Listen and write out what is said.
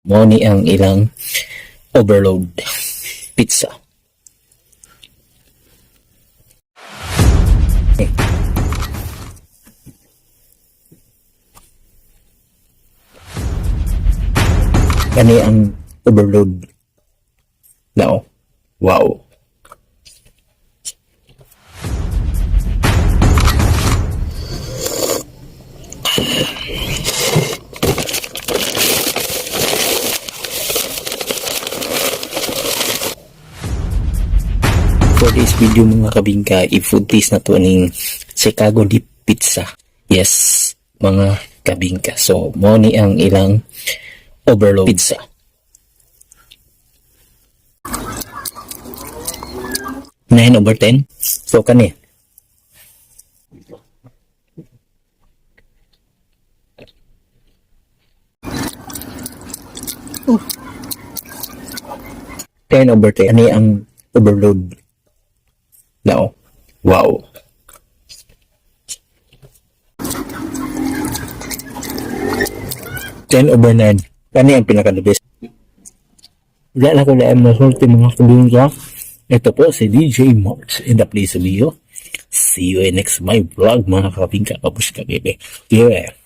Mo ni ang ilang overload pizza. Kani ang overload now. Wow. For this video mga kabingka, i-food taste na to aning Chicago Deep Pizza. Yes, mga kabingka. So, mo ni ang ilang overload pizza. Nine over 10. So, kani. Oh. 10 over 10. Kani ang overload now. Wow. Ten over 9. Kani ang pinaka-the best. Wala na ko na masulti mga kabingka. Ito po si DJ Marks in the place of you. See you in next my vlog mga kabingka. Kapos ka bebe. Yeah.